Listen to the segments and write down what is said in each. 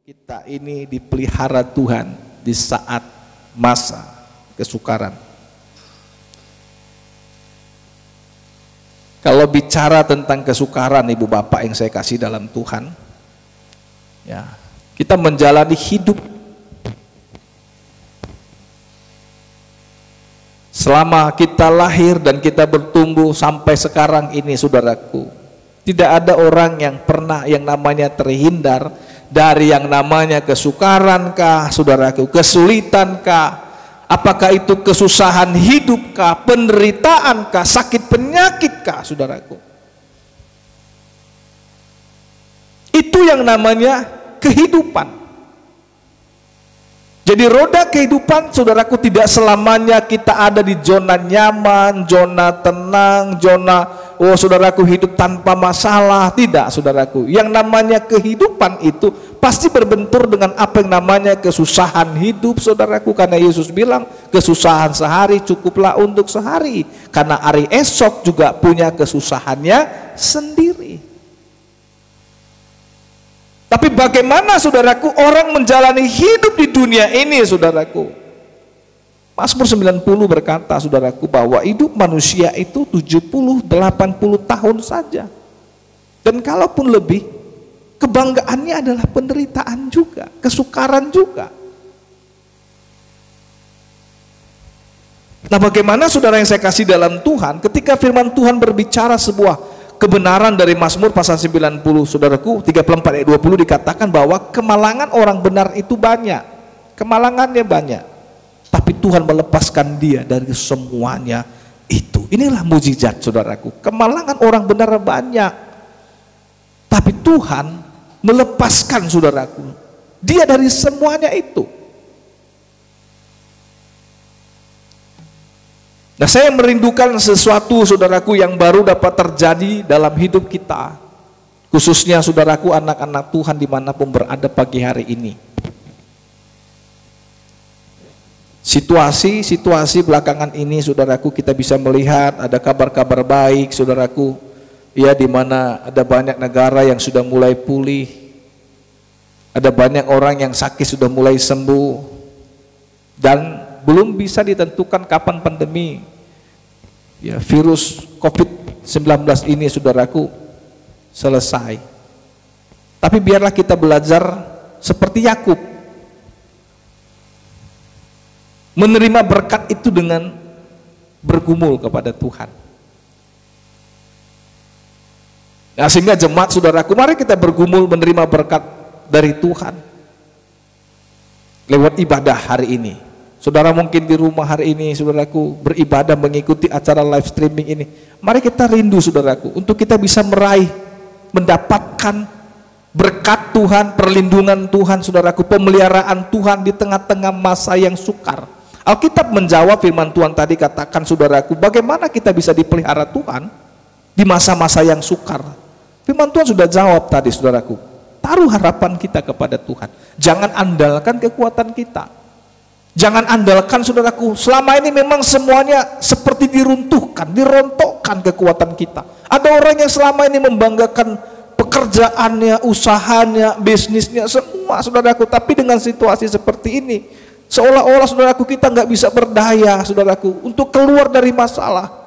Kita ini dipelihara Tuhan di saat masa kesukaran. Kalau bicara tentang kesukaran, ibu bapak yang saya kasih dalam Tuhan, ya, kita menjalani hidup selama kita lahir dan kita bertumbuh sampai sekarang ini, saudaraku, tidak ada orang yang pernah yang namanya terhindar dari yang namanya kesukaran kah, saudaraku, kesulitan kah, apakah itu kesusahan hidup kah, penderitaan kah, sakit penyakit kah, saudaraku. Itu yang namanya kehidupan. Jadi roda kehidupan, saudaraku, tidak selamanya kita ada di zona nyaman, zona tenang, zona saudaraku hidup tanpa masalah. Tidak, saudaraku. Yang namanya kehidupan itu pasti berbentur dengan apa yang namanya kesusahan hidup, saudaraku. Karena Yesus bilang kesusahan sehari cukuplah untuk sehari, karena hari esok juga punya kesusahannya sendiri. Tapi bagaimana, saudaraku, orang menjalani hidup di dunia ini, saudaraku? Mazmur 90 berkata, saudaraku, bahwa hidup manusia itu 70-80 tahun saja. Dan kalaupun lebih, kebanggaannya adalah penderitaan juga, kesukaran juga. Nah, bagaimana, saudara yang saya kasih dalam Tuhan, ketika firman Tuhan berbicara sebuah kebenaran dari Mazmur pasal 90, saudaraku, 34 ayat 20 dikatakan bahwa kemalangan orang benar itu banyak, kemalangannya banyak, tapi Tuhan melepaskan dia dari semuanya itu. Inilah mujizat, saudaraku. Kemalangan orang benar banyak, tapi Tuhan melepaskan, saudaraku, dia dari semuanya itu. Nah, saya merindukan sesuatu, saudaraku, yang baru dapat terjadi dalam hidup kita, khususnya, saudaraku, anak-anak Tuhan dimanapun berada pagi hari ini. Situasi belakangan ini, saudaraku, kita bisa melihat ada kabar-kabar baik, saudaraku, ya, di mana ada banyak negara yang sudah mulai pulih, ada banyak orang yang sakit sudah mulai sembuh, dan belum bisa ditentukan kapan pandemi, ya, virus COVID-19 ini, saudaraku, selesai. Tapi biarlah kita belajar seperti Yakub, menerima berkat itu dengan bergumul kepada Tuhan. Nah, sehingga jemaat, saudaraku, mari kita bergumul menerima berkat dari Tuhan lewat ibadah hari ini. Saudara mungkin di rumah hari ini, saudaraku, beribadah mengikuti acara live streaming ini. Mari kita rindu, saudaraku, untuk kita bisa meraih, mendapatkan berkat Tuhan, perlindungan Tuhan, saudaraku, pemeliharaan Tuhan di tengah-tengah masa yang sukar. Alkitab menjawab firman Tuhan tadi, katakan, saudaraku, bagaimana kita bisa dipelihara Tuhan di masa-masa yang sukar. Firman Tuhan sudah jawab tadi, saudaraku. Taruh harapan kita kepada Tuhan. Jangan andalkan kekuatan kita. Jangan andalkan, saudaraku, selama ini memang semuanya seperti diruntuhkan, dirontokkan kekuatan kita. Ada orang yang selama ini membanggakan pekerjaannya, usahanya, bisnisnya, semua, saudaraku. Tapi dengan situasi seperti ini, seolah-olah, saudaraku, kita nggak bisa berdaya, saudaraku, untuk keluar dari masalah.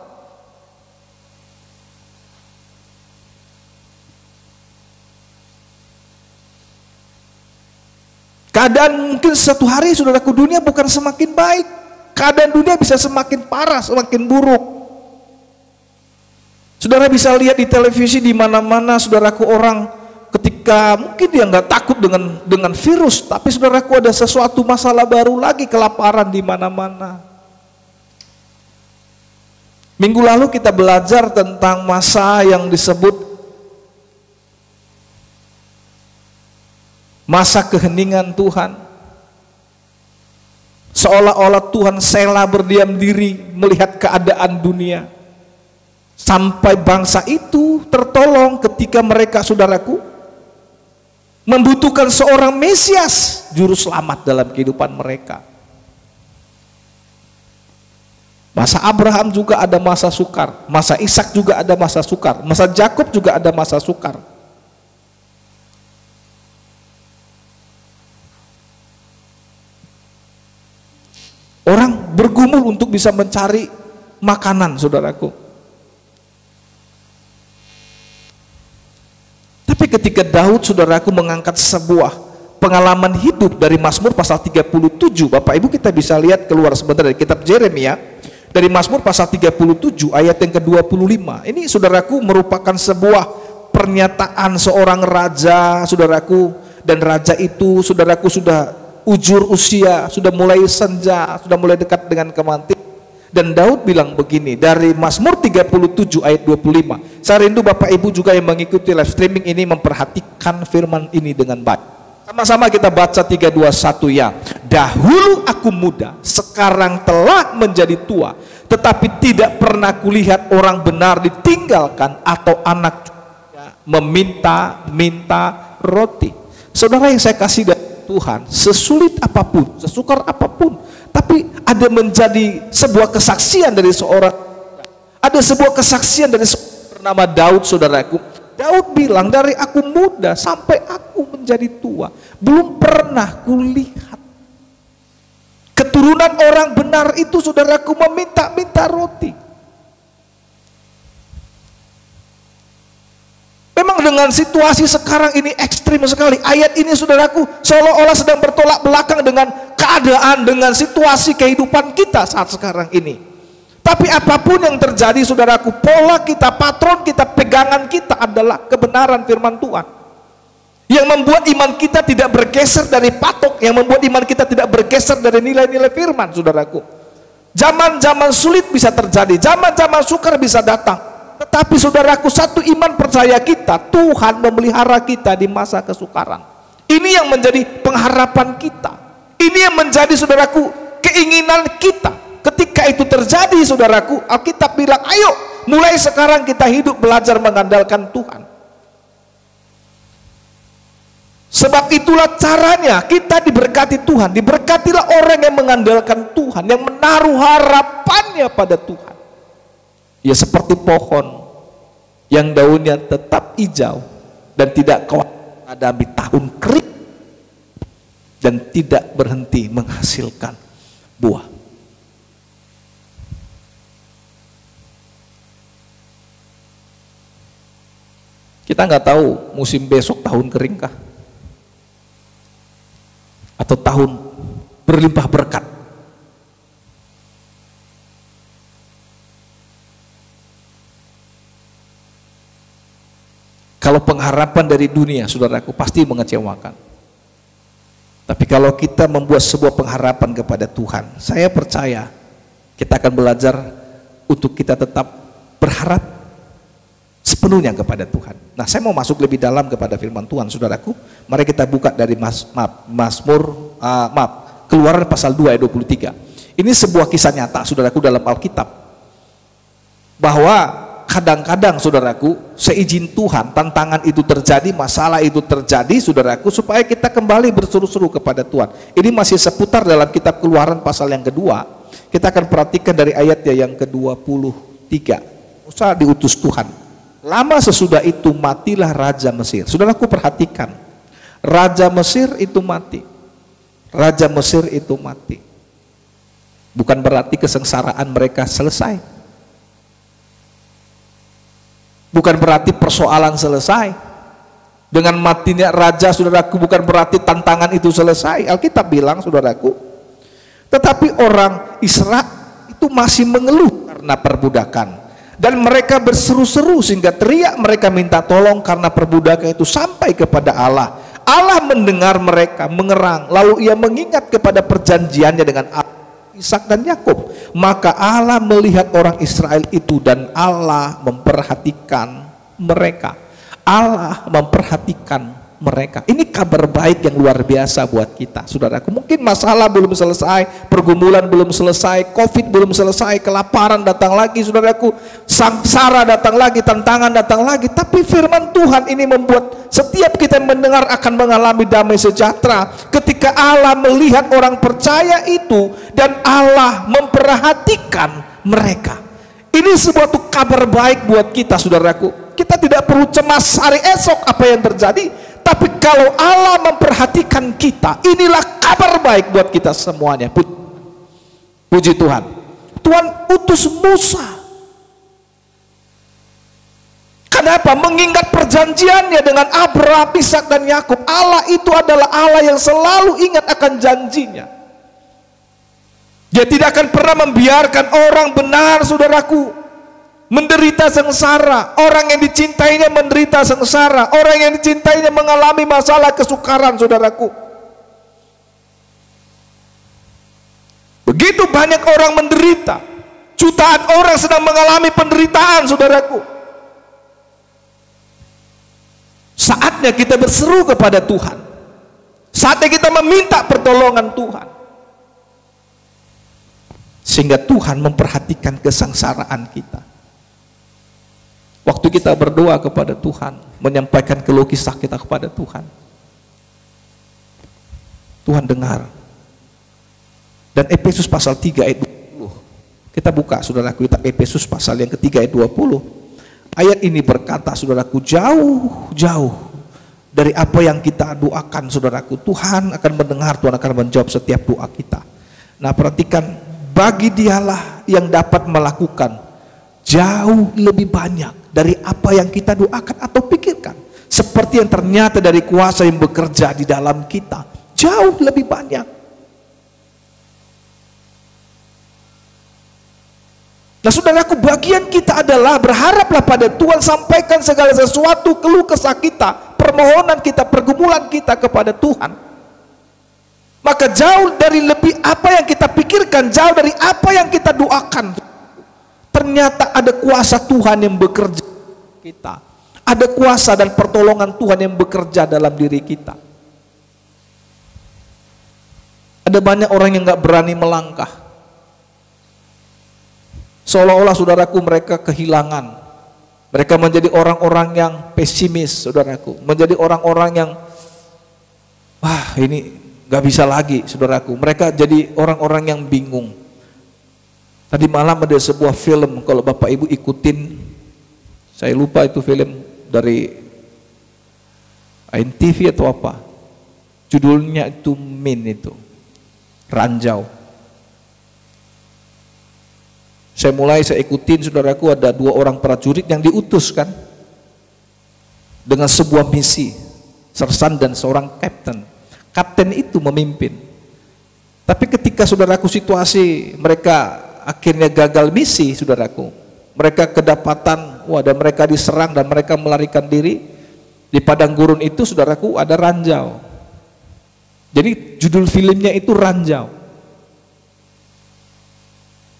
Keadaan mungkin satu hari, saudaraku, dunia bukan semakin baik, keadaan dunia bisa semakin parah, semakin buruk. Saudara bisa lihat di televisi di mana-mana, saudaraku, orang ketika mungkin dia nggak takut dengan virus, tapi, saudaraku, ada sesuatu masalah baru lagi, kelaparan di mana-mana. Minggu lalu kita belajar tentang masa yang disebut masa keheningan Tuhan. Seolah-olah Tuhan sela berdiam diri melihat keadaan dunia, sampai bangsa itu tertolong ketika mereka, saudaraku, membutuhkan seorang Mesias, juru selamat dalam kehidupan mereka. Masa Abraham juga ada masa sukar, masa Ishak juga ada masa sukar, masa Yakub juga ada masa sukar. berkumpul untuk bisa mencari makanan, saudaraku. Tapi ketika Daud, saudaraku, mengangkat sebuah pengalaman hidup dari Mazmur pasal 37, Bapak Ibu kita bisa lihat keluar sebentar dari kitab Yeremia, dari Mazmur pasal 37 ayat yang ke-25. Ini, saudaraku, merupakan sebuah pernyataan seorang raja, saudaraku, dan raja itu, saudaraku, sudah ujur usia, sudah mulai senja, sudah mulai dekat dengan kematian. Dan Daud bilang begini dari Mazmur 37 ayat 25. Saya rindu Bapak Ibu juga yang mengikuti live streaming ini memperhatikan firman ini dengan baik. Sama-sama kita baca 3, 2, 1 ya. Dahulu aku muda, sekarang telah menjadi tua, tetapi tidak pernah kulihat orang benar ditinggalkan atau anak meminta-minta roti. Saudara yang saya kasih dari Tuhan, sesulit apapun, sesukar apapun, tapi ada menjadi sebuah kesaksian dari seorang, ada sebuah kesaksian dari seorang bernama Daud, saudaraku. Daud bilang, dari aku muda sampai aku menjadi tua, belum pernah kulihat keturunan orang benar itu, saudaraku, meminta-minta roti. Memang dengan situasi sekarang ini ekstrim sekali. Ayat ini, saudaraku, seolah-olah sedang bertolak belakang dengan keadaan, dengan situasi kehidupan kita saat sekarang ini. Tapi apapun yang terjadi, saudaraku, pola kita, patron kita, pegangan kita adalah kebenaran firman Tuhan. Yang membuat iman kita tidak bergeser dari patok, yang membuat iman kita tidak bergeser dari nilai-nilai firman, saudaraku. Zaman-zaman sulit bisa terjadi, zaman-zaman sukar bisa datang. Tetapi saudaraku, satu iman percaya kita, Tuhan memelihara kita di masa kesukaran. Ini yang menjadi pengharapan kita. Ini yang menjadi, saudaraku, keinginan kita. Ketika itu terjadi, saudaraku, Alkitab bilang, ayo mulai sekarang kita hidup belajar mengandalkan Tuhan. Sebab itulah caranya kita diberkati Tuhan. Diberkatilah orang yang mengandalkan Tuhan, yang menaruh harapannya pada Tuhan. Ya seperti pohon yang daunnya tetap hijau dan tidak khawatir menghadapi tahun kering dan tidak berhenti menghasilkan buah. Kita nggak tahu musim besok tahun keringkah atau tahun berlimpah berkat. Kalau pengharapan dari dunia, saudaraku, pasti mengecewakan. Tapi kalau kita membuat sebuah pengharapan kepada Tuhan, saya percaya kita akan belajar untuk kita tetap berharap sepenuhnya kepada Tuhan. Nah, saya mau masuk lebih dalam kepada firman Tuhan, saudaraku. Mari kita buka dari Keluaran pasal 2 ayat 23. Ini sebuah kisah nyata, saudaraku, dalam Alkitab. Bahwa kadang-kadang, saudaraku, seizin Tuhan, tantangan itu terjadi, masalah itu terjadi, saudaraku, supaya kita kembali berseru-seru kepada Tuhan. Ini masih seputar dalam kitab Keluaran pasal yang kedua. Kita akan perhatikan dari ayatnya yang ke-23. Musa diutus Tuhan. Lama sesudah itu matilah Raja Mesir. Saudaraku, perhatikan, Raja Mesir itu mati. Raja Mesir itu mati. Bukan berarti kesengsaraan mereka selesai. Bukan berarti persoalan selesai. Dengan matinya raja, saudaraku, bukan berarti tantangan itu selesai. Alkitab bilang, saudaraku, tetapi orang Israel itu masih mengeluh karena perbudakan. Dan mereka berseru-seru sehingga teriak mereka minta tolong karena perbudakan itu sampai kepada Allah. Allah mendengar mereka mengerang, lalu ia mengingat kepada perjanjiannya dengan Ishak dan Yakub. Maka Allah melihat orang Israel itu dan Allah memperhatikan mereka. Allah memperhatikan mereka. Ini kabar baik yang luar biasa buat kita, saudaraku. Mungkin masalah belum selesai, pergumulan belum selesai, COVID belum selesai, kelaparan datang lagi, saudaraku, samsara datang lagi, tantangan datang lagi. Tapi firman Tuhan ini membuat setiap kita mendengar akan mengalami damai sejahtera ketika Allah melihat orang percaya itu dan Allah memperhatikan mereka. Ini sebuah kabar baik buat kita, saudaraku. Kita tidak perlu cemas hari esok apa yang terjadi, tapi kalau Allah memperhatikan kita, inilah kabar baik buat kita semuanya. Puji Tuhan. Tuhan utus Musa. Kenapa? Mengingat perjanjiannya dengan Abraham, Ishak dan Yakub. Allah itu adalah Allah yang selalu ingat akan janjinya. Dia tidak akan pernah membiarkan orang benar, saudaraku, menderita sengsara. Orang yang dicintainya menderita sengsara. Orang yang dicintainya mengalami masalah kesukaran, saudaraku. Begitu banyak orang menderita. Jutaan orang sedang mengalami penderitaan, saudaraku. Saatnya kita berseru kepada Tuhan. Saatnya kita meminta pertolongan Tuhan. Sehingga Tuhan memperhatikan kesengsaraan kita. Waktu kita berdoa kepada Tuhan, menyampaikan keluh kesah kita kepada Tuhan, Tuhan dengar. Dan Efesus pasal 3 ayat 20. Kita buka, saudaraku, kitab Efesus pasal yang ketiga ayat 20. Ayat ini berkata, saudaraku, jauh-jauh dari apa yang kita doakan, saudaraku, Tuhan akan mendengar, Tuhan akan menjawab setiap doa kita. Nah, perhatikan, bagi Dialah yang dapat melakukan jauh lebih banyak dari apa yang kita doakan atau pikirkan, seperti yang ternyata dari kuasa yang bekerja di dalam kita, jauh lebih banyak. Nah, saudaraku, bagian kita adalah berharaplah pada Tuhan, sampaikan segala sesuatu, keluh kesah kita, permohonan kita, pergumulan kita kepada Tuhan. Maka jauh dari lebih apa yang kita pikirkan, jauh dari apa yang kita doakan, ternyata ada kuasa Tuhan yang bekerja kita. Ada kuasa dan pertolongan Tuhan yang bekerja dalam diri kita. Ada banyak orang yang gak berani melangkah. Seolah-olah, saudaraku, mereka kehilangan. Mereka menjadi orang-orang yang pesimis, saudaraku. Menjadi orang-orang yang, wah, ini gak bisa lagi, saudaraku. Mereka jadi orang-orang yang bingung. Tadi malam ada sebuah film, kalau Bapak Ibu ikutin, saya lupa itu film dari ANTV atau apa. Judulnya itu Min, itu Ranjau. Saya ikutin, saudaraku, ada 2 orang prajurit yang diutus kan dengan sebuah misi, sersan dan seorang kapten. Kapten itu memimpin. Tapi ketika, saudaraku, situasi mereka akhirnya gagal misi, saudaraku, mereka kedapatan, dan mereka diserang dan mereka melarikan diri. Di padang gurun itu, saudaraku, ada ranjau. Jadi judul filmnya itu Ranjau.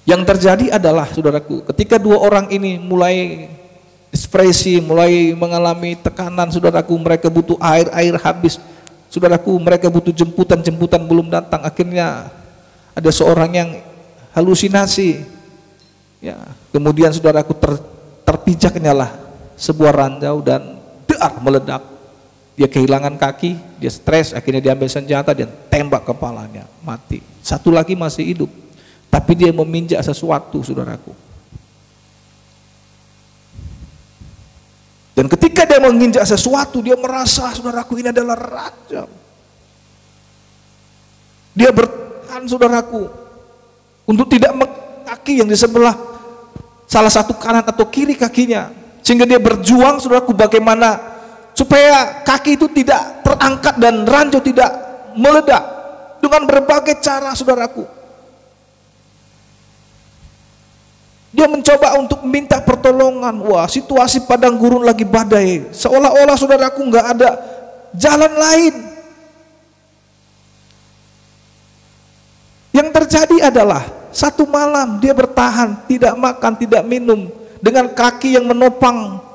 Yang terjadi adalah, saudaraku, ketika 2 orang ini mulai depresi, mulai mengalami tekanan, saudaraku, mereka butuh air habis, saudaraku, mereka butuh jemputan belum datang. Akhirnya ada seorang yang halusinasi, ya, kemudian, saudaraku, terpijaknya lah sebuah ranjau dan meledak. Dia kehilangan kaki, dia stres, akhirnya diambil senjata dan tembak kepalanya, mati. Satu lagi masih hidup, tapi dia meminjak sesuatu, saudaraku. Dan ketika dia menginjak sesuatu, dia merasa, saudaraku, ini adalah raja. Dia bertahan, saudaraku, untuk tidak kaki yang di sebelah salah satu kanan atau kiri kakinya, sehingga dia berjuang, saudaraku, bagaimana supaya kaki itu tidak terangkat dan ranjau tidak meledak, dengan berbagai cara, saudaraku. Dia mencoba untuk minta pertolongan. Wah, situasi padang gurun lagi badai, seolah-olah, saudaraku, nggak ada jalan lain. Yang terjadi adalah satu malam dia bertahan, tidak makan, tidak minum, dengan kaki yang menopang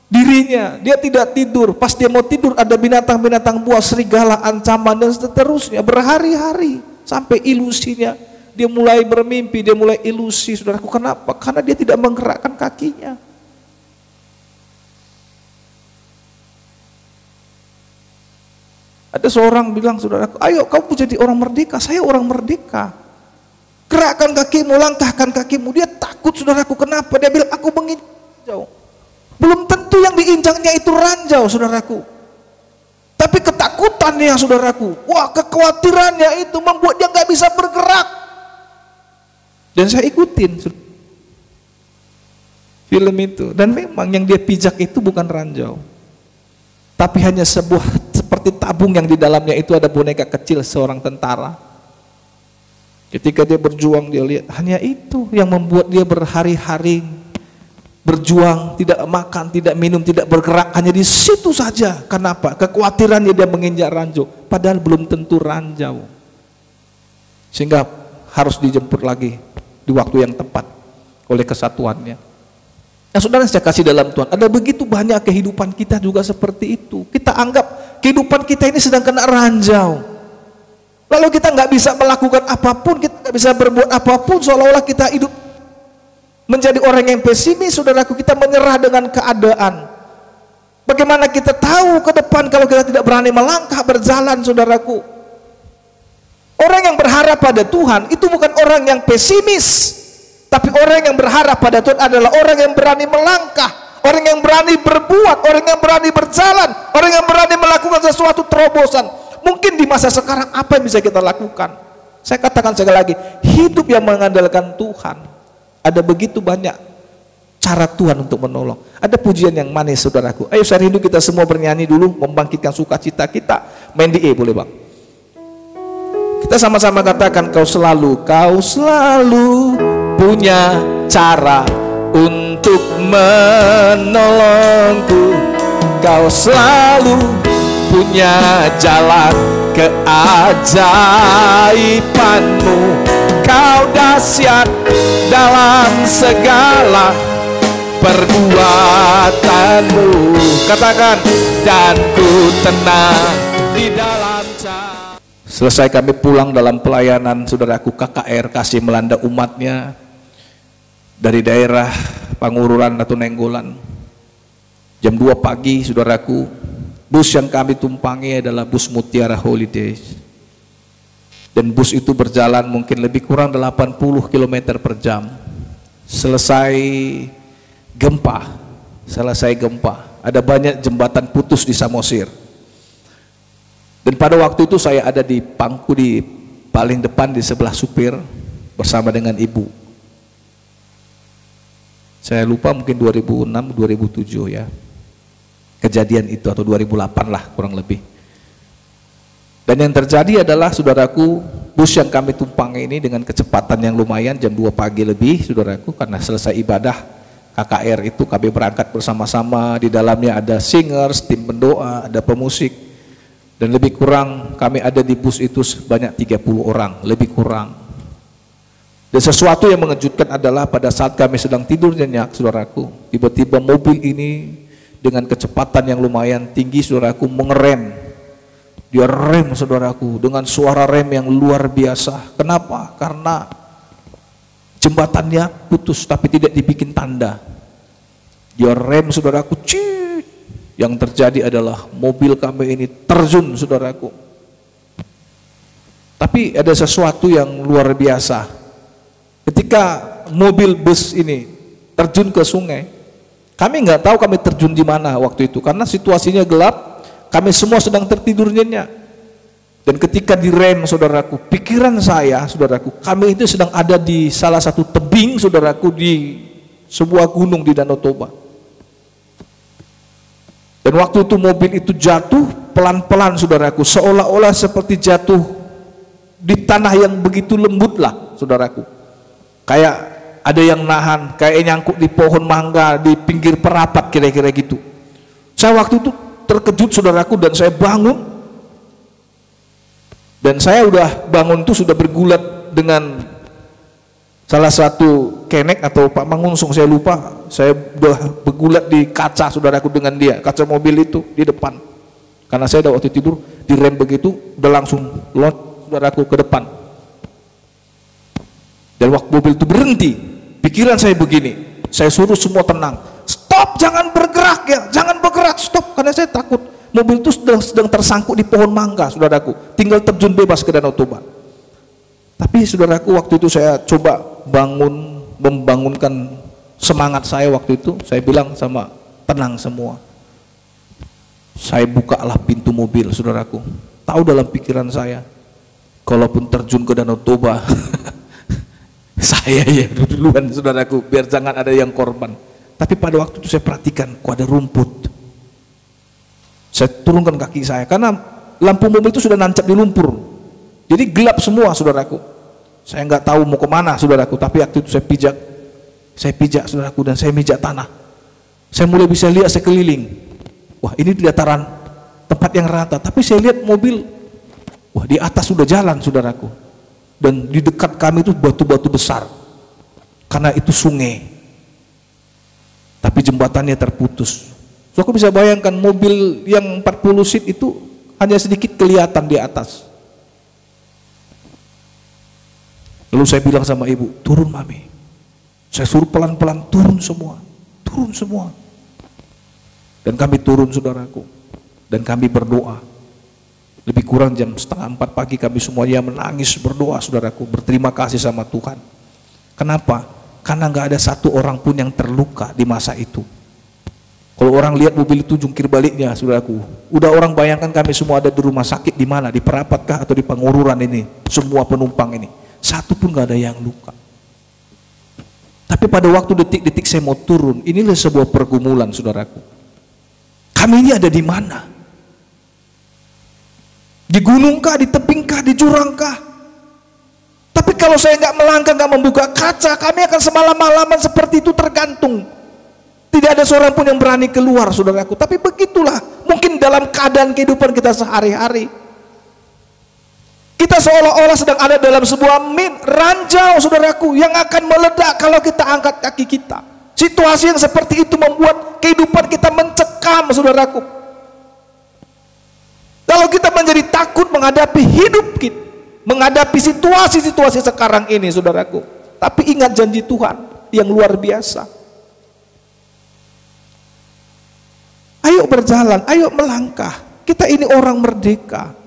dirinya. Dia tidak tidur. Pas dia mau tidur, ada binatang-binatang buas, serigala, ancaman, dan seterusnya. Berhari-hari sampai ilusinya, dia mulai bermimpi, dia mulai ilusi, saudaraku. Kenapa? Karena dia tidak menggerakkan kakinya. Ada seorang bilang, saudaraku, ayo kamu jadi orang merdeka. Saya orang merdeka. Gerakkan kakimu, langkahkan kakimu. Dia takut, saudaraku. Kenapa? Dia bilang, aku menginjak ranjau. Belum tentu yang diinjaknya itu ranjau, saudaraku. Tapi ketakutannya, saudaraku, wah, kekhawatirannya itu membuat dia nggak bisa bergerak. Dan saya ikutin film itu. Dan memang yang dia pijak itu bukan ranjau, tapi hanya sebuah seperti tabung yang di dalamnya itu ada boneka kecil seorang tentara. Ketika dia berjuang, dia lihat hanya itu yang membuat dia berhari-hari berjuang, tidak makan, tidak minum, tidak bergerak, hanya di situ saja. Kenapa? Kekhawatirannya dia menginjak ranjau, padahal belum tentu ranjau. Sehingga harus dijemput lagi di waktu yang tepat oleh kesatuannya. Nah, saudara saya kasih dalam Tuhan, ada begitu banyak kehidupan kita juga seperti itu. Kita anggap kehidupan kita ini sedang kena ranjau, lalu kita nggak bisa melakukan apapun, kita nggak bisa berbuat apapun, seolah-olah kita hidup menjadi orang yang pesimis. Saudaraku, kita menyerah dengan keadaan. Bagaimana kita tahu ke depan kalau kita tidak berani melangkah berjalan, saudaraku? Orang yang berharap pada Tuhan itu bukan orang yang pesimis, tapi orang yang berharap pada Tuhan adalah orang yang berani melangkah, orang yang berani berbuat, orang yang berani berjalan, orang yang berani melakukan sesuatu terobosan. Mungkin di masa sekarang apa yang bisa kita lakukan? Saya katakan sekali lagi, hidup yang mengandalkan Tuhan, ada begitu banyak cara Tuhan untuk menolong. Ada pujian yang manis, saudaraku. Ayo saya rindu kita semua bernyanyi dulu, membangkitkan sukacita kita. Main di E boleh bang? Kita sama-sama katakan, kau selalu punya cara untuk menolongku. Kau selalu punya jalan keajaibanmu. Kau dahsyat dalam segala perbuatanmu. Katakan, dan ku tenang di dalam cahaya. Selesai kami pulang dalam pelayanan, saudaraku, KKR kasih melanda umatnya dari daerah Pangururan atau Nenggolan. Jam 2 pagi, saudaraku, bus yang kami tumpangi adalah bus Mutiara Holidays. Dan bus itu berjalan mungkin lebih kurang 80 km per jam. Selesai gempa, ada banyak jembatan putus di Samosir. Dan pada waktu itu saya ada di pangku di paling depan di sebelah supir bersama dengan ibu. Saya lupa mungkin 2006, 2007 ya. Kejadian itu atau 2008 lah kurang lebih. Dan yang terjadi adalah, saudaraku, bus yang kami tumpangi ini dengan kecepatan yang lumayan, jam 2 pagi lebih, saudaraku, karena selesai ibadah KKR itu kami berangkat bersama-sama. Di dalamnya ada singers, tim pendoa, ada pemusik. Dan lebih kurang kami ada di bus itu sebanyak 30 orang, lebih kurang. Dan sesuatu yang mengejutkan adalah pada saat kami sedang tidur nyenyak, saudaraku, tiba-tiba mobil ini dengan kecepatan yang lumayan tinggi, saudaraku, mengerem. Dia rem, saudaraku, dengan suara rem yang luar biasa. Kenapa? Karena jembatannya putus tapi tidak dibikin tanda. Dia rem, saudaraku, cii. Yang terjadi adalah mobil kami ini terjun, saudaraku. Tapi ada sesuatu yang luar biasa. Ketika mobil bus ini terjun ke sungai, kami nggak tahu kami terjun di mana waktu itu, karena situasinya gelap, kami semua sedang tertidur nyenyak. Dan ketika direm, saudaraku, pikiran saya, saudaraku, kami itu sedang ada di salah satu tebing, saudaraku, di sebuah gunung di Danau Toba. Dan waktu itu mobil itu jatuh pelan-pelan, saudaraku, seolah-olah seperti jatuh di tanah yang begitu lembut lah, saudaraku. Kayak ada yang nahan, kayak nyangkut di pohon mangga di pinggir perapat, kira-kira gitu. Saya waktu itu terkejut, saudaraku, dan saya bangun. Dan saya udah bangun itu sudah bergulat dengan salah satu kenek atau Pak Mangunsung, saya lupa. Saya udah bergulat di kaca, saudaraku, dengan dia, kaca mobil itu di depan. Karena saya udah waktu tidur, direm begitu, udah langsung lot, saudaraku, ke depan. Dan waktu mobil itu berhenti, pikiran saya begini, saya suruh semua tenang. Stop, jangan bergerak ya, jangan bergerak, stop. Karena saya takut mobil itu sedang tersangkut di pohon mangga, saudaraku, tinggal terjun bebas ke Danau Toba. Tapi saudaraku, waktu itu saya coba membangunkan semangat saya waktu itu. Saya bilang sama, tenang semua. Saya bukalah pintu mobil, saudaraku. Tahu dalam pikiran saya, kalaupun terjun ke Danau Toba, saya Iya, duluan saudaraku, biar jangan ada yang korban. Tapi pada waktu itu saya perhatikan, kok ada rumput. Saya turunkan kaki saya, karena lampu mobil itu sudah nancap di lumpur. Jadi gelap semua saudaraku. Saya nggak tahu mau kemana saudaraku, tapi waktu itu saya pijak saudaraku, dan saya mijak tanah. Saya mulai bisa lihat sekeliling. Wah, ini di dataran tempat yang rata, tapi saya lihat mobil, wah di atas sudah jalan saudaraku. Dan di dekat kami itu batu-batu besar, karena itu sungai, tapi jembatannya terputus. So, aku bisa bayangkan mobil yang 40 seat itu hanya sedikit kelihatan di atas. Lalu saya bilang sama ibu, turun mami. Saya suruh pelan-pelan turun semua. Dan kami turun saudaraku, dan kami berdoa. Lebih kurang jam 3:30 pagi kami semuanya menangis berdoa saudaraku, berterima kasih sama Tuhan. Kenapa? Karena nggak ada satu orang pun yang terluka di masa itu. Kalau orang lihat mobil itu jungkir baliknya saudaraku, udah orang bayangkan kami semua ada di rumah sakit, di mana, di Perapatkah atau di Pangururan ini, semua penumpang ini, satu pun nggak ada yang luka. Tapi pada waktu detik-detik saya mau turun, inilah sebuah pergumulan saudaraku. Kami ini ada di mana? Di gunungkah, di tebingkah, di jurangkah? Tapi kalau saya nggak melangkah, nggak membuka kaca, kami akan semalam-malaman seperti itu tergantung. Tidak ada seorang pun yang berani keluar saudaraku. Tapi begitulah mungkin dalam keadaan kehidupan kita sehari-hari. Kita seolah-olah sedang ada dalam sebuah ranjau saudaraku, yang akan meledak kalau kita angkat kaki kita. Situasi yang seperti itu membuat kehidupan kita mencekam saudaraku. Kalau kita menjadi takut menghadapi hidup kita, menghadapi situasi-situasi sekarang ini saudaraku. Tapi ingat janji Tuhan yang luar biasa. Ayo berjalan, ayo melangkah. Kita ini orang merdeka.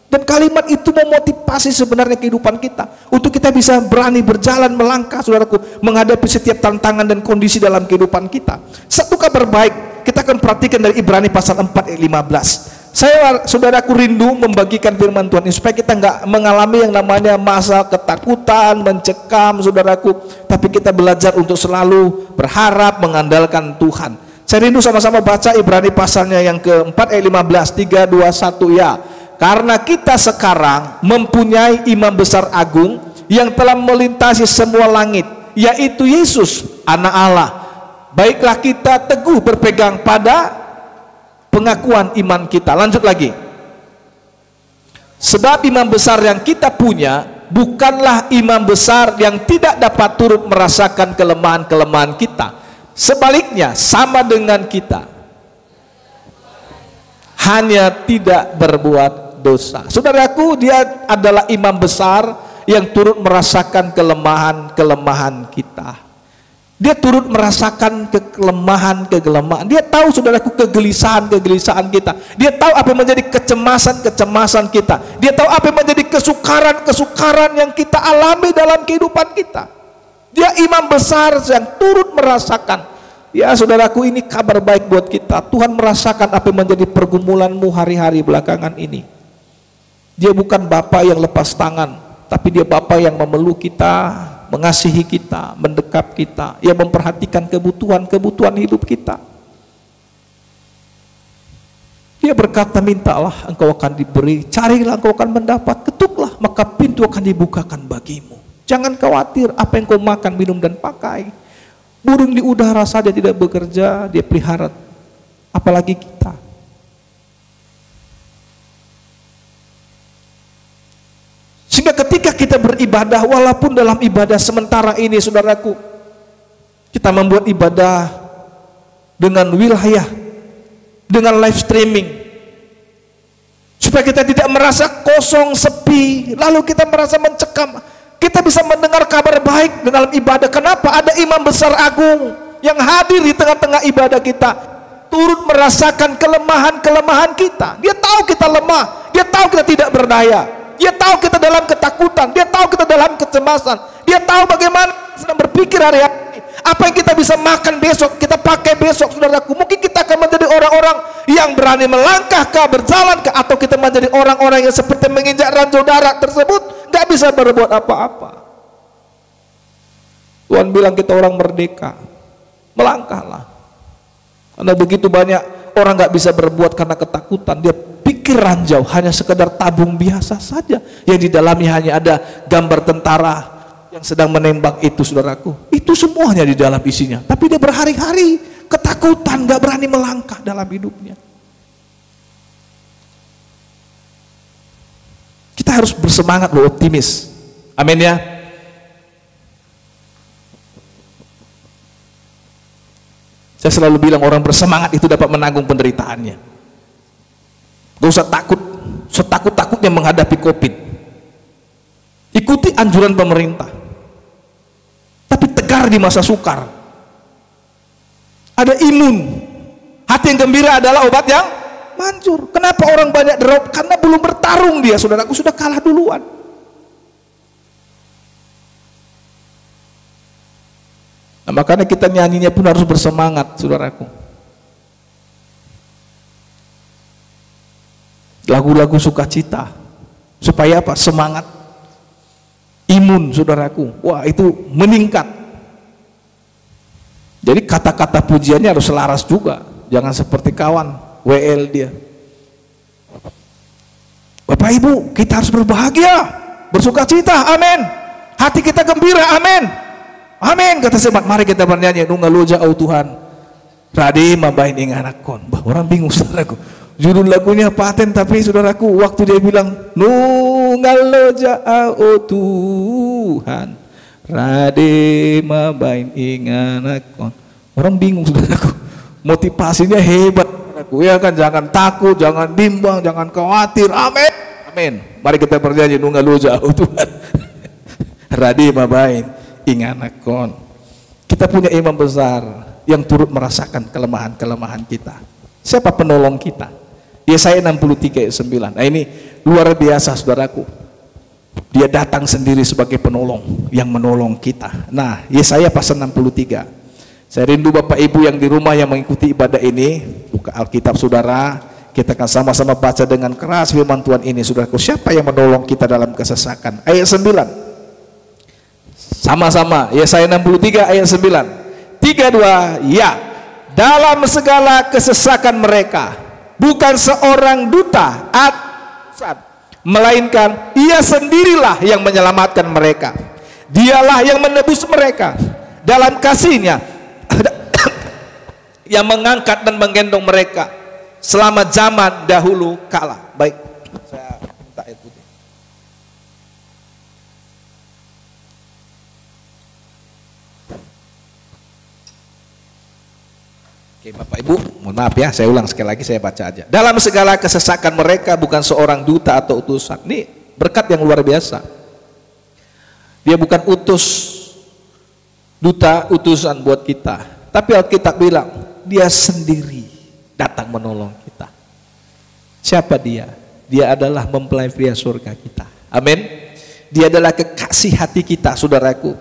Dan kalimat itu memotivasi sebenarnya kehidupan kita, untuk kita bisa berani berjalan melangkah saudaraku, menghadapi setiap tantangan dan kondisi dalam kehidupan kita. Satu kabar baik kita akan perhatikan dari Ibrani pasal 4 ayat 15. Saya saudaraku rindu membagikan firman Tuhan ini supaya kita nggak mengalami yang namanya masa ketakutan, mencekam saudaraku, tapi kita belajar untuk selalu berharap mengandalkan Tuhan. Saya rindu sama-sama baca Ibrani pasalnya yang keempat ayat 15, 3, 2, 1 ya. Karena kita sekarang mempunyai imam besar agung yang telah melintasi semua langit, yaitu Yesus anak Allah. Baiklah kita teguh berpegang pada pengakuan iman kita. Lanjut lagi. Sebab imam besar yang kita punya bukanlah imam besar yang tidak dapat turut merasakan kelemahan-kelemahan kita. Sebaliknya sama dengan kita, hanya tidak berbuat dosa. Saudaraku, dia adalah imam besar yang turut merasakan kelemahan-kelemahan kita. Dia turut merasakan kelemahan-kegelisahan. Dia tahu saudaraku kegelisahan-kegelisahan kita. Dia tahu apa yang menjadi kecemasan-kecemasan kita. Dia tahu apa yang menjadi kesukaran-kesukaran yang kita alami dalam kehidupan kita. Dia imam besar yang turut merasakan. Ya saudaraku, ini kabar baik buat kita. Tuhan merasakan apa yang menjadi pergumulanmu hari-hari belakangan ini. Dia bukan Bapa yang lepas tangan, tapi dia Bapa yang memeluk kita, mengasihi kita, mendekap kita, yang memperhatikan kebutuhan hidup kita. Dia berkata, mintalah engkau akan diberi, carilah engkau akan mendapat, ketuklah maka pintu akan dibukakan bagimu. Jangan khawatir apa yang kau makan, minum dan pakai. Burung di udara saja tidak bekerja, dia pelihara, apalagi kita. Sehingga ketika kita beribadah, walaupun dalam ibadah sementara ini saudaraku, kita membuat ibadah dengan wilayah, dengan live streaming, supaya kita tidak merasa kosong, sepi, lalu kita merasa mencekam. Kita bisa mendengar kabar baik dalam ibadah. Kenapa? Ada imam besar agung yang hadir di tengah-tengah ibadah kita, turut merasakan kelemahan-kelemahan kita. Dia tahu kita lemah, dia tahu kita tidak berdaya, dia tahu kita dalam ketakutan, dia tahu kita dalam kecemasan, dia tahu bagaimana sedang berpikir hari-hari. Apa yang kita bisa makan besok, kita pakai besok saudaraku. Mungkin kita akan menjadi orang-orang yang berani melangkahkah, berjalankah, atau kita menjadi orang-orang yang seperti menginjak ranjau darat tersebut, gak bisa berbuat apa-apa. Tuhan bilang kita orang merdeka, melangkahlah. Karena begitu banyak orang nggak bisa berbuat karena ketakutan. Dia pikir ranjau, hanya sekedar tabung biasa saja yang di dalamnya hanya ada gambar tentara yang sedang menembak itu, saudaraku. Itu semuanya di dalam isinya. Tapi dia berhari-hari ketakutan, nggak berani melangkah dalam hidupnya. Kita harus bersemangat loh, optimis. Amin ya. Saya selalu bilang orang bersemangat itu dapat menanggung penderitaannya. Gak usah takut, setakut-takutnya menghadapi COVID. Ikuti anjuran pemerintah, tapi tegar di masa sukar. Ada imun. Hati yang gembira adalah obat yang manjur. Kenapa orang banyak drop? Karena belum bertarung dia, saudaraku, sudah kalah duluan. Nah, makanya kita nyanyinya pun harus bersemangat, saudaraku. Lagu-lagu sukacita, supaya apa? Semangat, imun, saudaraku. Wah, itu meningkat. Jadi kata-kata pujiannya harus selaras juga, jangan seperti kawan WL dia. Bapak Ibu, kita harus berbahagia, bersukacita, amin. Hati kita gembira, amin. Amin, kata sebat. Mari kita bernyanyi, nungaluja au Tuhan radi mabain ing anakon. Orang bingung, saudaraku. Judul lagunya paten, tapi saudaraku, waktu dia bilang nungaluja au Tuhan radi mabain ing anakon, orang bingung, saudaraku. Motivasinya hebat, saudaraku. Ya kan, jangan takut, jangan bimbang, jangan khawatir. Amin. Amin. Mari kita bernyanyi nungaluja au Tuhan radi mabain inganakon. Kita punya imam besar yang turut merasakan kelemahan-kelemahan kita. Siapa penolong kita? Yesaya 63 ayat 9. Nah, ini luar biasa, saudaraku. Dia datang sendiri sebagai penolong yang menolong kita. Nah, Yesaya pasal 63. Saya rindu Bapak Ibu yang di rumah yang mengikuti ibadah ini, buka Alkitab saudara, kita akan sama-sama baca dengan keras firman Tuhan ini, saudaraku. Siapa yang menolong kita dalam kesesakan? Ayat 9. Sama-sama, Yesaya 63 ayat 9. 3, 2, ya. Dalam segala kesesakan mereka, bukan seorang duta atau melainkan ia sendirilah yang menyelamatkan mereka. Dialah yang menebus mereka dalam kasihnya yang mengangkat dan menggendong mereka selama zaman dahulu kala. Baik, saya minta ayat putih. Oke, Bapak Ibu, mohon maaf ya, saya ulang sekali lagi, saya baca aja. Dalam segala kesesakan mereka, bukan seorang duta atau utusan. Ini berkat yang luar biasa. Dia bukan duta, utusan buat kita, tapi Alkitab bilang dia sendiri datang menolong kita. Siapa dia? Dia adalah mempelai pria surga kita. Amin. Dia adalah kekasih hati kita, saudaraku.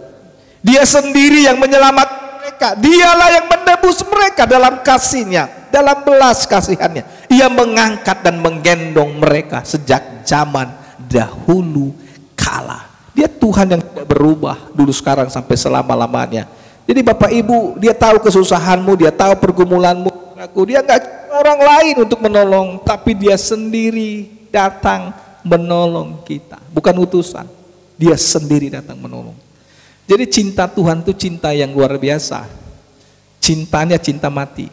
Dia sendiri yang menyelamatkan mereka. Dialah yang menebus mereka dalam kasihnya, dalam belas kasihannya. Ia mengangkat dan menggendong mereka sejak zaman dahulu kala. Dia Tuhan yang tidak berubah dulu, sekarang, sampai selama-lamanya. Jadi Bapak Ibu, dia tahu kesusahanmu, dia tahu pergumulanmu. Dia nggak orang lain untuk menolong, tapi dia sendiri datang menolong kita. Bukan utusan, dia sendiri datang menolong. Jadi cinta Tuhan itu cinta yang luar biasa. Cintanya cinta mati.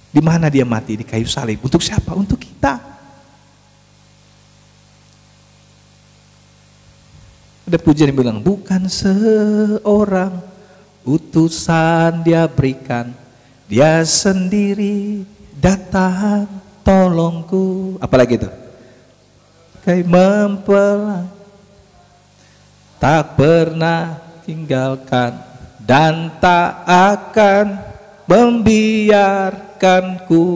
Di mana dia mati? Di kayu salib. Untuk siapa? Untuk kita. Ada pujian yang bilang, bukan seorang utusan dia berikan, dia sendiri datang tolongku. Apalagi itu? Kayak mempelai, tak pernah tinggalkan dan tak akan membiarkanku.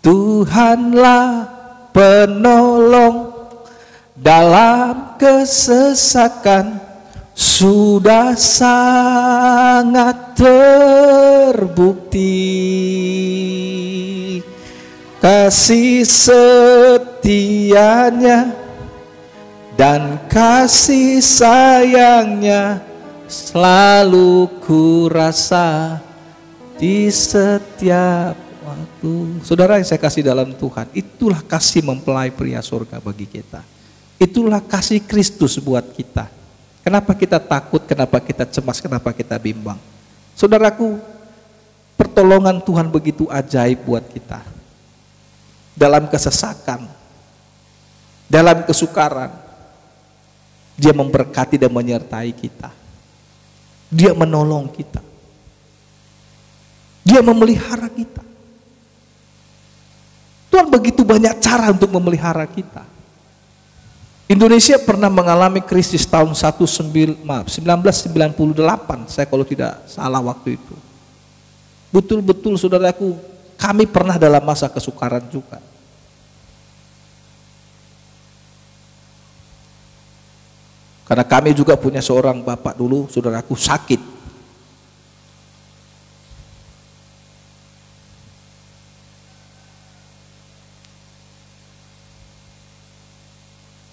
Tuhanlah penolong dalam kesesakan, sudah sangat terbukti kasih setianya dan kasih sayangnya selalu ku rasa di setiap waktu. Saudara yang saya kasih dalam Tuhan, itulah kasih mempelai pria surga bagi kita. Itulah kasih Kristus buat kita. Kenapa kita takut, kenapa kita cemas, kenapa kita bimbang? Saudaraku, pertolongan Tuhan begitu ajaib buat kita. Dalam kesesakan, dalam kesukaran, Dia memberkati dan menyertai kita. Dia menolong kita. Dia memelihara kita. Tuhan begitu banyak cara untuk memelihara kita. Indonesia pernah mengalami krisis tahun 1998, saya kalau tidak salah waktu itu. Betul-betul saudaraku, kami pernah dalam masa kesukaran juga. Karena kami juga punya seorang bapak dulu, saudaraku, sakit.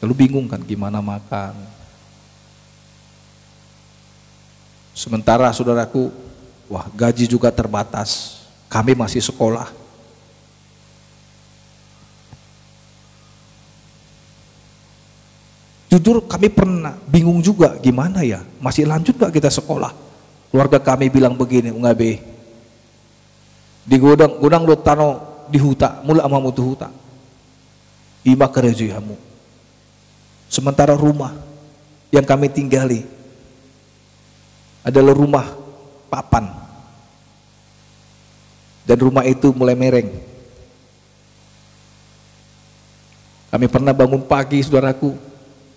Lalu bingung kan gimana makan. Sementara saudaraku, wah gaji juga terbatas. Kami masih sekolah. Jujur kami pernah bingung juga gimana ya, masih lanjut gak kita sekolah. Keluarga kami bilang begini, ungabe di gudang lo tano di huta, mula amamu tu huta ima kereju hamu. Sementara rumah yang kami tinggali adalah rumah papan, dan rumah itu mulai mereng. Kami pernah bangun pagi saudaraku,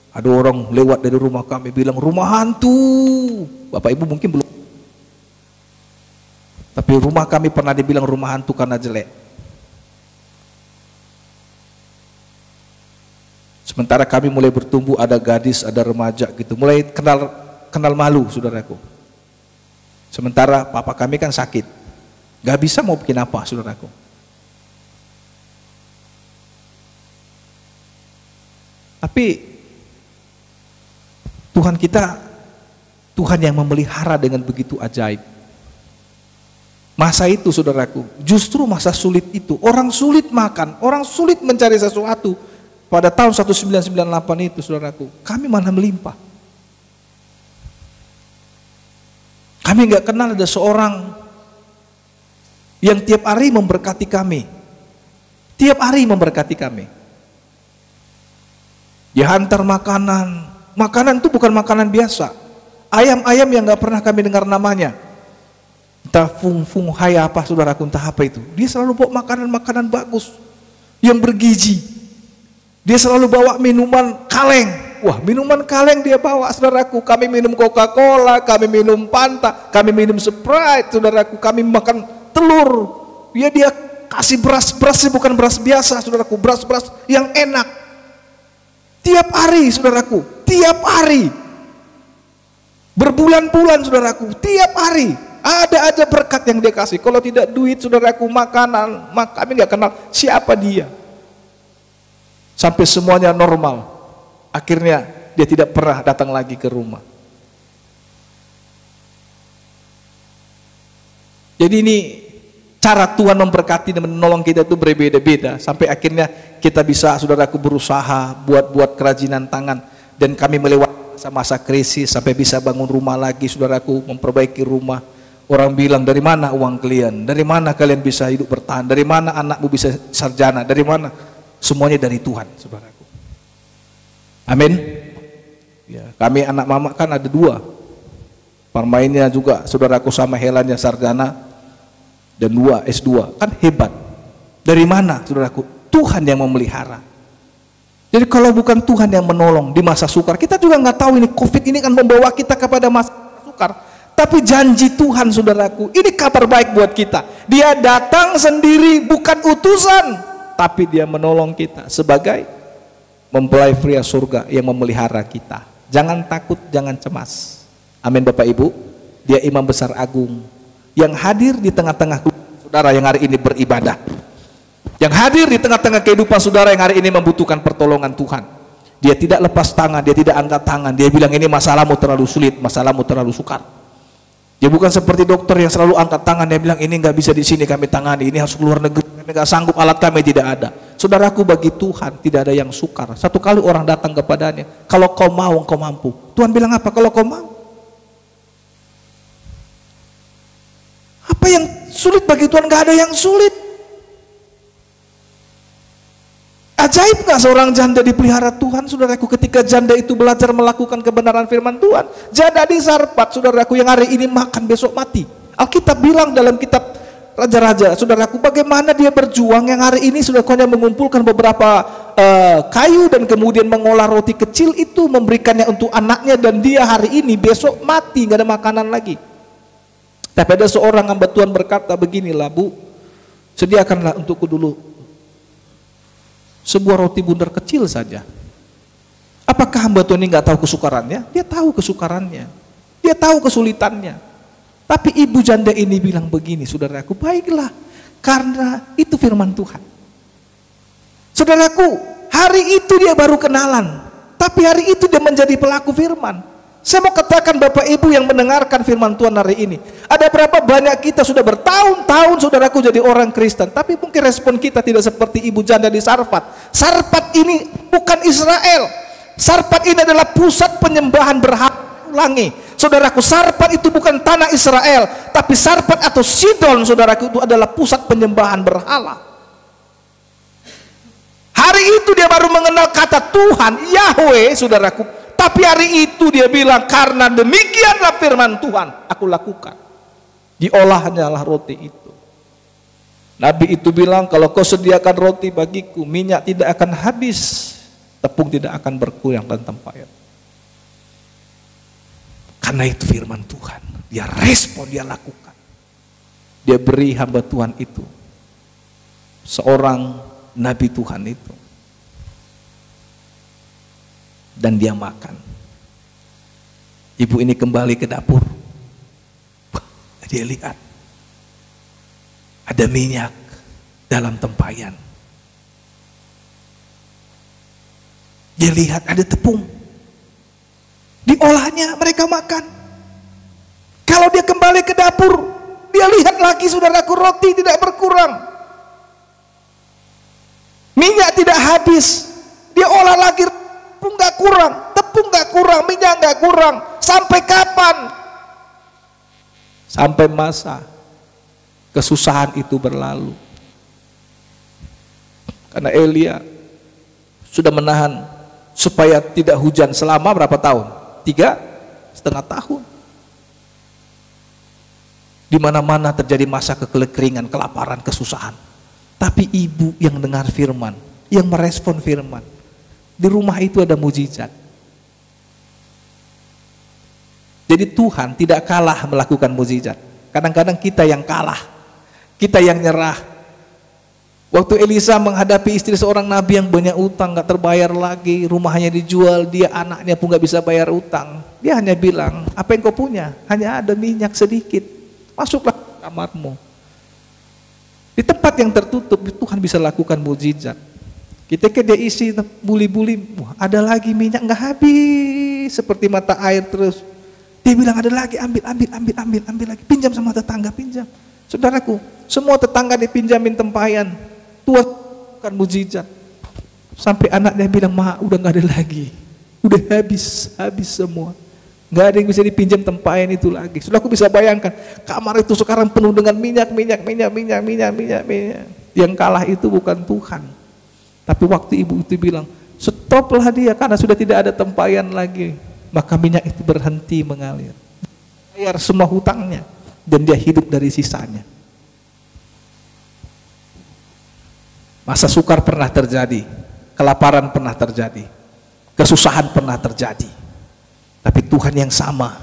ada orang lewat dari rumah kami bilang rumah hantu. Bapak ibu mungkin belum, tapi rumah kami pernah dibilang rumah hantu karena jelek. Sementara kami mulai bertumbuh, ada gadis, ada remaja gitu, mulai kenal malu saudaraku. Sementara papa kami kan sakit, gak bisa mau bikin apa saudaraku. Tapi Tuhan kita, Tuhan yang memelihara dengan begitu ajaib. Masa itu saudaraku, justru masa sulit itu, orang sulit makan, orang sulit mencari sesuatu. Pada tahun 1998 itu saudaraku, kami mana melimpah. Kami nggak kenal ada seorang yang tiap hari memberkati kami. Tiap hari memberkati kami. Dia hantar makanan. Makanan itu bukan makanan biasa. Ayam-ayam yang nggak pernah kami dengar namanya. Entah fung hai apa saudaraku, entah apa itu. Dia selalu bawa makanan-makanan bagus yang bergizi. Dia selalu bawa minuman kaleng. Wah, minuman kaleng dia bawa saudaraku. Kami minum Coca-Cola, kami minum Fanta, kami minum Sprite saudaraku. Kami makan telur. Dia kasih berasnya bukan beras biasa saudaraku, beras yang enak. Tiap hari saudaraku, tiap hari. Berbulan-bulan saudaraku, tiap hari. Ada aja berkat yang dia kasih. Kalau tidak duit saudaraku, makanan, kami nggak kenal siapa dia. Sampai semuanya normal. Akhirnya dia tidak pernah datang lagi ke rumah. Jadi ini cara Tuhan memberkati dan menolong kita itu berbeda-beda. Sampai akhirnya kita bisa saudaraku berusaha buat kerajinan tangan. Dan kami melewati masa-masa krisis sampai bisa bangun rumah lagi saudaraku, memperbaiki rumah. Orang bilang, dari mana uang kalian? Dari mana kalian bisa hidup bertahan? Dari mana anakmu bisa sarjana? Dari mana? Semuanya dari Tuhan saudaraku. Amin. Ya, kami anak mama kan ada 2. Parmainnya juga saudaraku sama Helannya sarjana dan 2 S2, kan hebat. Dari mana saudaraku? Tuhan yang memelihara. Jadi kalau bukan Tuhan yang menolong di masa sukar, kita juga nggak tahu ini COVID ini kan membawa kita kepada masa sukar. Tapi janji Tuhan saudaraku, ini kabar baik buat kita. Dia datang sendiri, bukan utusan, tapi dia menolong kita sebagai mempelai pria surga yang memelihara kita. Jangan takut, jangan cemas. Amin Bapak Ibu. Dia imam besar agung yang hadir di tengah-tengah saudara yang hari ini beribadah, yang hadir di tengah-tengah kehidupan saudara yang hari ini membutuhkan pertolongan Tuhan. Dia tidak lepas tangan, dia tidak angkat tangan. Dia bilang ini masalahmu terlalu sulit, masalahmu terlalu sukar. Dia bukan seperti dokter yang selalu angkat tangan, dia bilang ini nggak bisa di sini kami tangani, ini harus keluar negeri, kami nggak sanggup, alat kami tidak ada. Saudaraku, bagi Tuhan tidak ada yang sukar. Satu kali orang datang kepadanya, kalau kau mau, engkau mampu. Tuhan bilang apa? Kalau kau mau. Apa yang sulit bagi Tuhan? Nggak ada yang sulit. Ajaib gak seorang janda dipelihara Tuhan, saudaraku, ketika janda itu belajar melakukan kebenaran firman Tuhan. Janda di Sarfat, saudaraku, yang hari ini makan besok mati. Alkitab bilang dalam kitab Raja-Raja, saudaraku, bagaimana dia berjuang, yang hari ini sudah hanya mengumpulkan beberapa kayu dan kemudian mengolah roti kecil itu, memberikannya untuk anaknya, dan dia hari ini besok mati, gak ada makanan lagi. Tapi ada seorang hamba Tuhan berkata beginilah, Bu, sediakanlah untukku dulu sebuah roti bundar kecil saja. Apakah hamba Tuhan ini nggak tahu kesukarannya? Dia tahu kesukarannya, dia tahu kesulitannya. Tapi ibu janda ini bilang begini, saudaraku, baiklah, karena itu firman Tuhan. Saudaraku, hari itu dia baru kenalan, tapi hari itu dia menjadi pelaku firman. Saya mau katakan Bapak Ibu yang mendengarkan firman Tuhan hari ini, ada berapa banyak kita sudah bertahun-tahun, saudaraku, jadi orang Kristen, tapi mungkin respon kita tidak seperti ibu janda di Sarfat. Sarfat ini bukan Israel. Sarfat ini adalah pusat penyembahan berhala. Ulangi, saudaraku, Sarfat itu bukan tanah Israel, tapi Sarfat atau Sidon, saudaraku, itu adalah pusat penyembahan berhala. Hari itu dia baru mengenal kata Tuhan, Yahweh, saudaraku. Tapi hari itu dia bilang, karena demikianlah firman Tuhan, aku lakukan. Diolahnya lah roti itu. Nabi itu bilang, kalau kau sediakan roti bagiku, minyak tidak akan habis, tepung tidak akan berkurang dan tempayan. Karena itu firman Tuhan. Dia respon, dia lakukan. Dia beri hamba Tuhan itu, seorang Nabi Tuhan itu, dan dia makan. Ibu ini kembali ke dapur, dia lihat ada minyak dalam tempayan, dia lihat ada tepung, diolahnya, mereka makan. Kalau dia kembali ke dapur, dia lihat lagi, saudaraku, roti tidak berkurang, minyak tidak habis, dia olah lagi, tepung nggak kurang, minyak nggak kurang. Sampai kapan? Sampai masa kesusahan itu berlalu. Karena Elia sudah menahan supaya tidak hujan selama berapa tahun? 3,5 tahun. Di mana-mana terjadi masa kekeringan, kelaparan, kesusahan. Tapi ibu yang dengar firman, yang merespon firman, di rumah itu ada mujizat. Jadi Tuhan tidak kalah melakukan mujizat. Kadang-kadang kita yang kalah, kita yang nyerah. Waktu Elisa menghadapi istri seorang nabi yang banyak utang, gak terbayar lagi, rumahnya dijual, dia anaknya pun gak bisa bayar utang. Dia hanya bilang, apa yang kau punya? Hanya ada minyak sedikit, masuklah ke kamarmu. Di tempat yang tertutup, Tuhan bisa lakukan mujizat. Ketika dia isi buli-buli, ada lagi minyak, nggak habis, seperti mata air terus. Dia bilang ada lagi, ambil lagi, pinjam sama tetangga, pinjam. Saudaraku, semua tetangga dipinjamin tempayan. Tuhan bukan mujizat. Sampai anaknya bilang, ma, udah nggak ada lagi, udah habis semua. Nggak ada yang bisa dipinjam tempayan itu lagi. Saudaraku bisa bayangkan, kamar itu sekarang penuh dengan minyak. Yang kalah itu bukan Tuhan. Tapi waktu ibu itu bilang, stoplah dia karena sudah tidak ada tempayan lagi. Maka minyak itu berhenti mengalir. Bayar semua hutangnya dan dia hidup dari sisanya. Masa sukar pernah terjadi, kelaparan pernah terjadi, kesusahan pernah terjadi. Tapi Tuhan yang sama,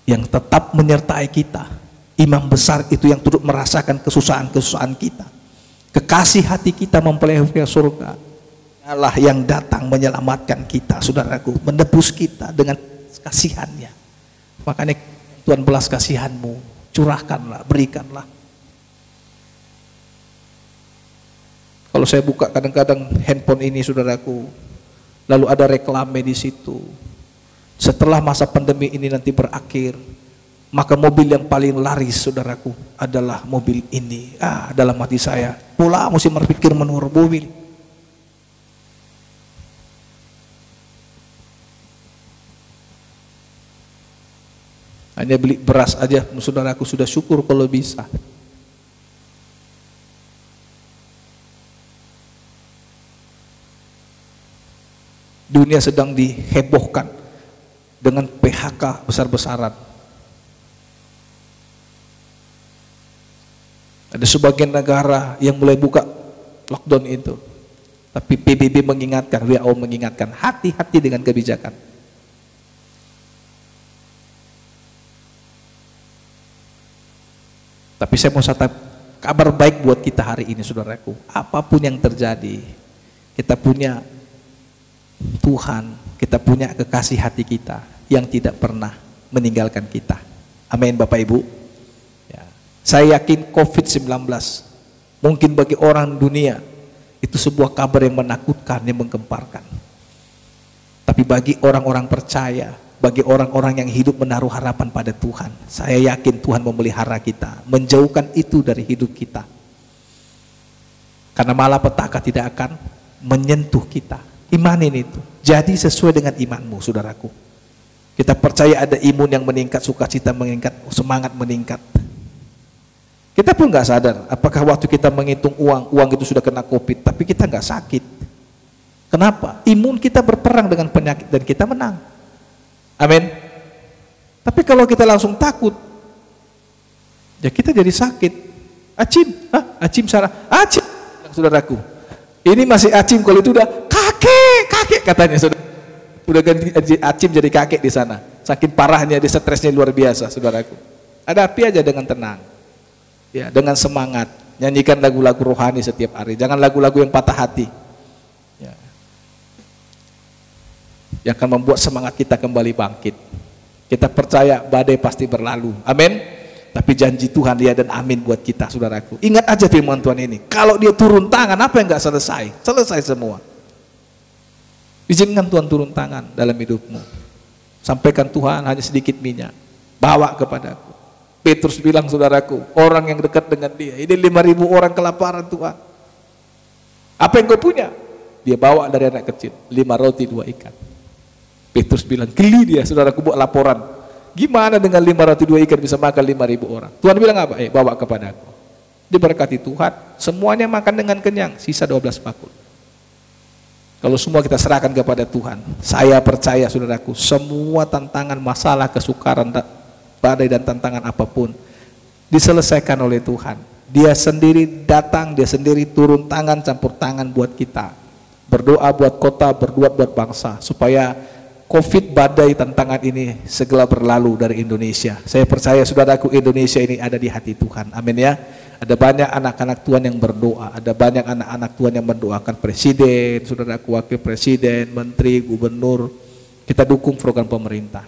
yang tetap menyertai kita. Imam besar itu yang turut merasakan kesusahan-kesusahan kita. Kekasih hati kita mempelihara surga. Allah yang datang menyelamatkan kita, saudaraku, menebus kita dengan kasihannya. Makanya Tuhan belas kasihanmu, curahkanlah, berikanlah. Kalau saya buka kadang-kadang handphone ini, saudaraku, lalu ada reklame di situ. Setelah masa pandemi ini nanti berakhir, maka mobil yang paling laris, saudaraku, adalah mobil ini. Dalam hati saya, pula mesti berpikir menurut mobil. Hanya beli beras aja, saudaraku, sudah syukur kalau bisa. Dunia sedang dihebohkan dengan PHK besar-besaran. Ada sebagian negara yang mulai buka lockdown itu, tapi PBB mengingatkan, WHO mengingatkan, hati-hati dengan kebijakan. Tapi saya mau kabar baik buat kita hari ini, saudaraku. Apapun yang terjadi, kita punya Tuhan, kita punya kekasih hati kita yang tidak pernah meninggalkan kita. Amin, Bapak Ibu. Ya. Saya yakin COVID-19 mungkin bagi orang dunia itu sebuah kabar yang menakutkan, yang menggemparkan. Tapi bagi orang-orang percaya, bagi orang-orang yang hidup menaruh harapan pada Tuhan, saya yakin Tuhan memelihara kita, menjauhkan itu dari hidup kita. Karena malapetaka tidak akan menyentuh kita. Imanin itu, jadi sesuai dengan imanmu, saudaraku. Kita percaya ada imun yang meningkat, sukacita meningkat, semangat meningkat. Kita pun nggak sadar apakah waktu kita menghitung uang itu sudah kena COVID, tapi kita nggak sakit. Kenapa? Imun kita berperang dengan penyakit dan kita menang. Amin. Tapi kalau kita langsung takut, ya kita jadi sakit. Acim Sarah, acim, saudaraku. Ini masih acim, kalau itu udah kakek katanya, saudara. Udah ganti acim jadi kakek di sana. Saking parahnya, dia stresnya luar biasa, saudaraku. Hadapi aja dengan tenang, ya, dengan semangat. Nyanyikan lagu-lagu rohani setiap hari. Jangan lagu-lagu yang patah hati, ya, yang akan membuat semangat kita kembali bangkit. Kita percaya badai pasti berlalu. Amin. Tapi janji Tuhan dia dan amin buat kita, saudaraku. Ingat aja firman Tuhan ini. Kalau dia turun tangan, apa yang nggak selesai? Selesai semua. Izinkan Tuhan turun tangan dalam hidupmu. Sampaikan, Tuhan, hanya sedikit minyak, bawa kepadaku. Petrus bilang, saudaraku, orang yang dekat dengan dia, ini 5.000 orang kelaparan, Tuhan. Apa yang kau punya? Dia bawa dari anak kecil, 5 roti 2 ikan. Petrus bilang, geli dia, saudaraku, buat laporan. Gimana dengan 5 roti 2 ikan bisa makan 5.000 orang? Tuhan bilang apa? Bawa kepadaku. Diberkati Tuhan, semuanya makan dengan kenyang, sisa 12 bakul. Kalau semua kita serahkan kepada Tuhan, saya percaya, saudaraku, semua tantangan, masalah, kesukaran, badai dan tantangan apapun diselesaikan oleh Tuhan. Dia sendiri datang, dia sendiri turun tangan, campur tangan buat kita. Berdoa buat kota, berdoa buat bangsa, supaya COVID, badai, tantangan ini segera berlalu dari Indonesia. Saya percaya, saudaraku, Indonesia ini ada di hati Tuhan. Amin ya. Ada banyak anak-anak Tuhan yang berdoa, ada banyak anak-anak Tuhan yang mendoakan presiden, saudaraku, wakil presiden, menteri, gubernur. Kita dukung program pemerintah.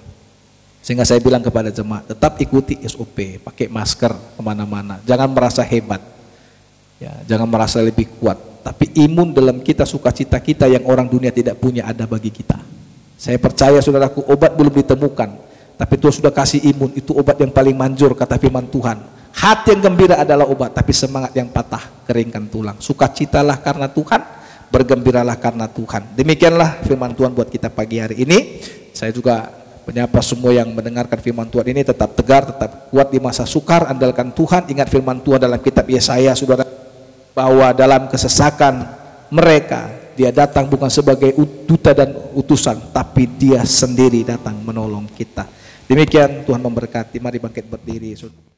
Sehingga saya bilang kepada jemaat, tetap ikuti SOP, pakai masker kemana-mana. Jangan merasa hebat, ya, jangan merasa lebih kuat. Tapi imun dalam kita, sukacita kita yang orang dunia tidak punya, ada bagi kita. Saya percaya, saudaraku, obat belum ditemukan, tapi Tuhan sudah kasih imun. Itu obat yang paling manjur, kata firman Tuhan. Hati yang gembira adalah obat, tapi semangat yang patah keringkan tulang. Sukacitalah karena Tuhan, bergembiralah karena Tuhan. Demikianlah firman Tuhan buat kita pagi hari ini. Saya juga menyapa semua yang mendengarkan firman Tuhan ini, tetap tegar, tetap kuat di masa sukar, andalkan Tuhan. Ingat firman Tuhan dalam kitab Yesaya, saudara, bahwa dalam kesesakan mereka, dia datang bukan sebagai duta dan utusan, tapi dia sendiri datang menolong kita. Demikian, Tuhan memberkati. Mari bangkit berdiri, saudara.